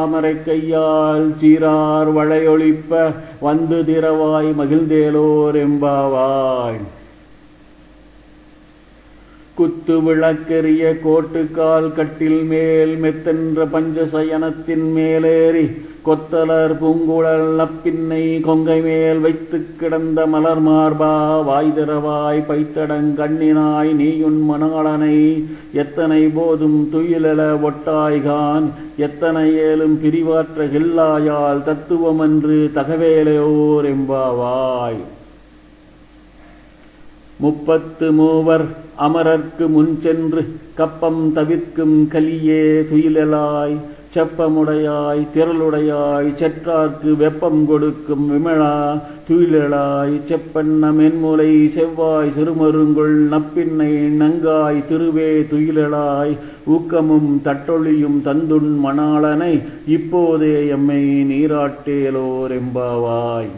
தாமரை கையால் சீரார் வளையொழிப்ப வந்து திரவாய் மகிழ்ந்தேலோர் எம்பாவாய். குத்து விளக்கெரிய கோட்டுக்கால் கட்டில் மேல் மெத்தென்ற பஞ்சசயனத்தின் மேலேறி கொத்தலர் பூங்குழல் நப்பின்னை கொங்கை மேல் வைத்து கிடந்த மலர் மார்பா வாய்திரவாய் பைத்தடங் கண்ணினாய் நீயுன் மணாளனை எத்தனை போதும் துயிலெழ ஒட்டாய்கான் எத்தனை ஏலும் பிரிவாற்ற கில்லாயால் தத்துவமன்று தகவேலையோர் எம்பாவாய். 30 மூவர் அமரர்க்கு முன் சென்று கப்பம் தவிர்க்கும் கலியே துயிலெழாய் செப்பமுடையாய் திரளுடையாய் செற்றார்க்கு வெப்பம் கொடுக்கும் விமலா துயிலெழாய் செப்பண்ண மென்முலை செவ்வாய் சிறுமருங்குள் நப்பின்னை நங்காய் திருவே துயிலெழாய் ஊக்கமும் தட்டொழியும் தந்துண் மணாளனை இப்போதே எம்மை நீராட்டேலோர் எம்பாவாய்.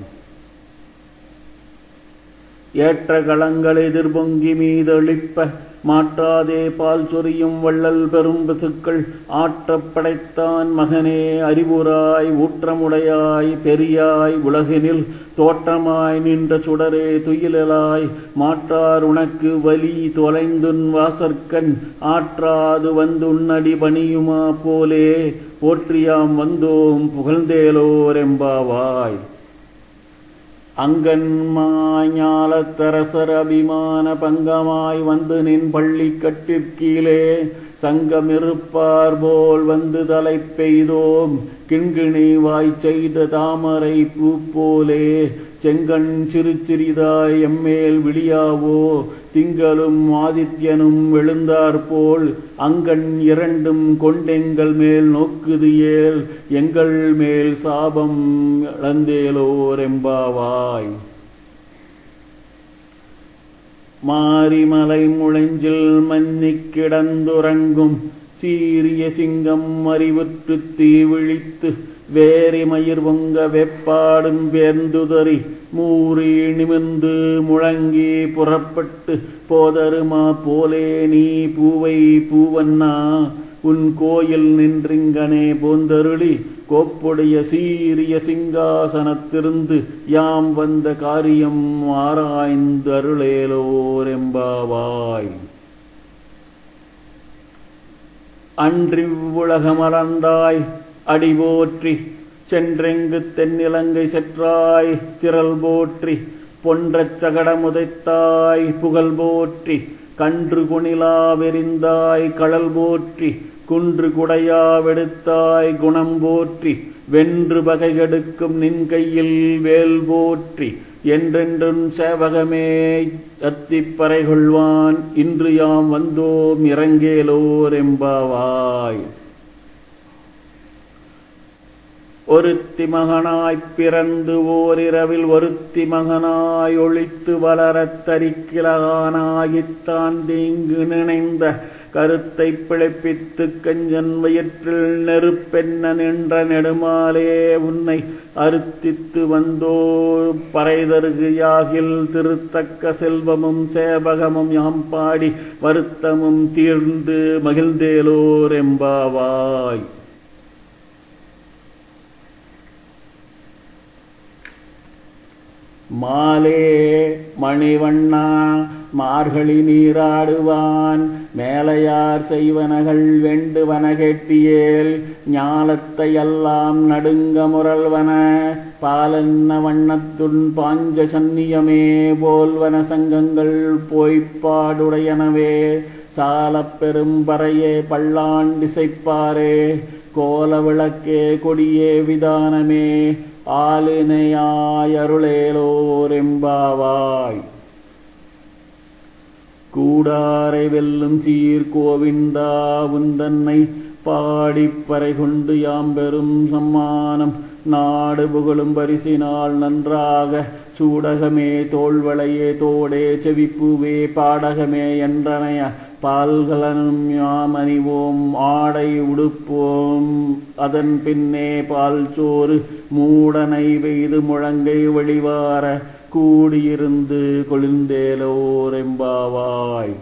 ஏற்ற களங்கள் எதிர்பொங்கி மீதளிப்ப மாற்றாதே பால் சொரியும் வள்ளல் பெரும் பசுக்கள் ஆற்றப் படைத்தான் மகனே அறிவுராய் ஊற்றமுடையாய் பெரியாய் உலகினில் தோற்றமாய் நின்ற சுடரே துயிலெழாய் மாற்றார் உனக்கு வலி தொலைந்துன் வாசற்கண் ஆற்றாது வந்துன்னடி பணியுமா போலே போற்றியாம் வந்தோம் புகழ்ந்தேலோர் எம்பாவாய். அங்கன் மாஞாலத்தரசர் அபிமான பங்கமாய் வந்து நின் பள்ளி கட்டிற்கீழே சங்கமிருப்பார் போல் வந்து தலை பெய்தோம் கிண்கிணி வாய் செய்த தாமரை பூ போலே செங்கண் சிறு சிறிதாய் எம்மேல் விழியாவோ திங்களும் ஆதித்யனும் எழுந்தாற்போல் அங்கண் இரண்டும் கொண்டெங்கள் மேல் நோக்குது ஏல் எங்கள் மேல் சாபம் இழந்தேலோர் எம்பாவாய். மாரிமலை முளைஞ்சில் மன்னிக் கிடந்துறங்கும் சீரிய சிங்கம் அறிவுற்று தீ விழித்து வேரி மயிர் பொங்க வெப்பாடும் பேர்ந்துதறி மூறி நிமிர்ந்து முழங்கி புறப்பட்டு போதருமா போலே நீ பூவை பூவண்ணா உன் கோயில் நின்றிங்கனே போந்தருளி கோப்புடைய சீரிய சிங்காசனத்திருந்து யாம் வந்த காரியம் ஆராய்ந்து அருளேலோர் எம்பாவாய். அன்றிவ்வுலகமலர்ந்தாய் அடி போற்றி சென்றெங்கு தென்னிலங்கை செற்றாய் திரள் போற்றி பொன்றச் சகடமுதைத்தாய் புகழ் போற்றி கன்று குணிலா வெறிந்தாய் களல் போற்றி குன்று குடையா வெடுத்தாய் குணம் போற்றி வென்று பகை கெடுக்கும் நின் கையில் வேல் போற்றி என்றென்றும் சேவகமே அத்திப்பறை கொள்வான் இன்று யாம் வந்தோம் இறங்கேலோர் எம்பாவாய். ஒருத்தி மகனாய்ப் பிறந்து ஓரிரவில் ஒருத்தி மகனாய் ஒழித்து வளரத் தரிக்கிலகானாகித்தான் தீங்கு நினைந்த கருத்தை பிழைப்பித்து கஞ்சன் வயிற்றில் நெருப்பென்ன நின்ற நெடுமாலே உன்னை அறுத்தித்து வந்தோ பறைதருகு யாகில் திருத்தக்க செல்வமும் சேவகமும் யாம் பாடி வருத்தமும் தீர்ந்து மகிழ்ந்தேலோர் எம்பாவாய். மாலே மணிவண்ணா மார்கழி நீராடுவான் மேலையார் செய்வனகள் வேண்டுவன கேட்டியேல் ஞாலத்தை எல்லாம் நடுங்க முரல்வன பாலன்ன வண்ணத்துன் பாஞ்ச சன்னியமே போல்வன சங்கங்கள் போய்ப்பாடுடையனவே சாலப் பெரும்பறையே பல்லாண்டிசைப்பாரே கோல விளக்கே கொடியே விதானமே ஆலினையாய் அருளேலோர் எம்பாவாய். கூடாரை வெல்லும் சீர் கோவிந்தா உந்தன்னை பாடிப்பறை கொண்டு யாம் பெரும் சம்மானம் நாடு புகழும் பரிசினால் நன்றாக சூடகமே தோள்வளையே தோடே செவிப்புவே பாடகமே என்றனைய பால்கலனும் யாம் அணிவோம் ஆடை உடுப்போம் அதன் பின்னே பால் சோறு மூடனை பெய்து முழங்கை வழிவார கூடியிருந்து கொழுந்தேலோர் எம்பாவாய்.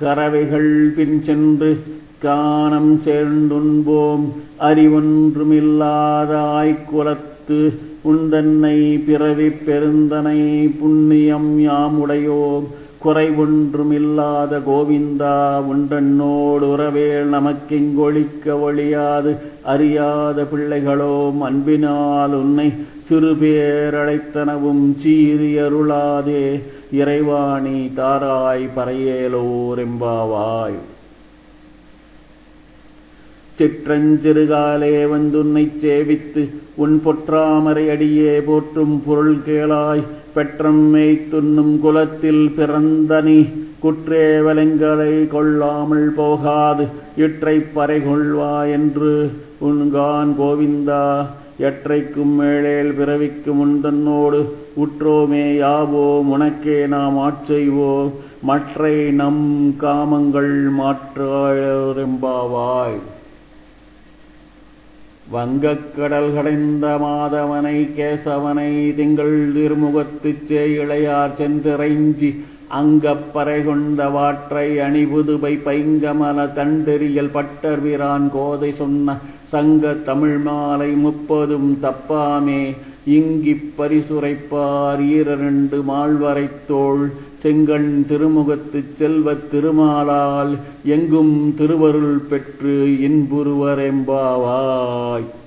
கறவைகள் பின் சென்று கானம் சேர்ந்துண்போம் அறிவொன்றுமில்லாத ஆய்குலத்து உந்தன்னை பிறவி பெருந்தனை புண்ணியம் யாமுடையோம் குறைவொன்றுமில்லாத கோவிந்தா உண்டன்னோடு உறவேல் நமக்கெங்கொழிக்க ஒழியாது அறியாத பிள்ளைகளோம் அன்பினால் உன்னை சிறுபேரழைத்தனவும் சீரியருளாதே இறைவாணி தாராய் பறையேலோர் எம்பாவாய். சிற்றஞ்சிறுகாலே வந்துன்னைச் சேவித்து உன் பொற்றாமரை அடியே போற்றும் பொருள் கேளாய் பெற்றம் மேய்த்துண்ணும் குலத்தில் பிறந்தனி குற்றேவலங்களை கொள்ளாமல் போகாது இற்றைப் பறை கொள்வாய் என்று உன்கான் கோவிந்தா எற்றைக்கும் மேழேல் பிறவிக்கும் உந்தன்னோடு உற்றோமே யாவோம் உனக்கே நாம் ஆட்செய்வோம் மற்றை நம் காமங்கள் மாற்றெம்பாவாய். வங்கக்கடல் கடைந்த மாதவனை கேசவனை திங்கள் திருமுகத்துச் இளையார் சென்றிறைஞ்சி அங்கப்பறை கொண்ட வாற்றை அணிபுதுபை பைங்கமல தண்டெறியல் பட்டர் வீரான் கோதை சொன்ன சங்க தமிழ் மாலை 30 தப்பாமே இங்கிப் பரிசுரைப்பார் ஈரண்டு மால்வரைத்தோள் செங்கண் திருமுகத்துச் செல்வத் திருமாலால் எங்கும் திருவருள் பெற்று இன்புறுவர் எம்பாவாய்.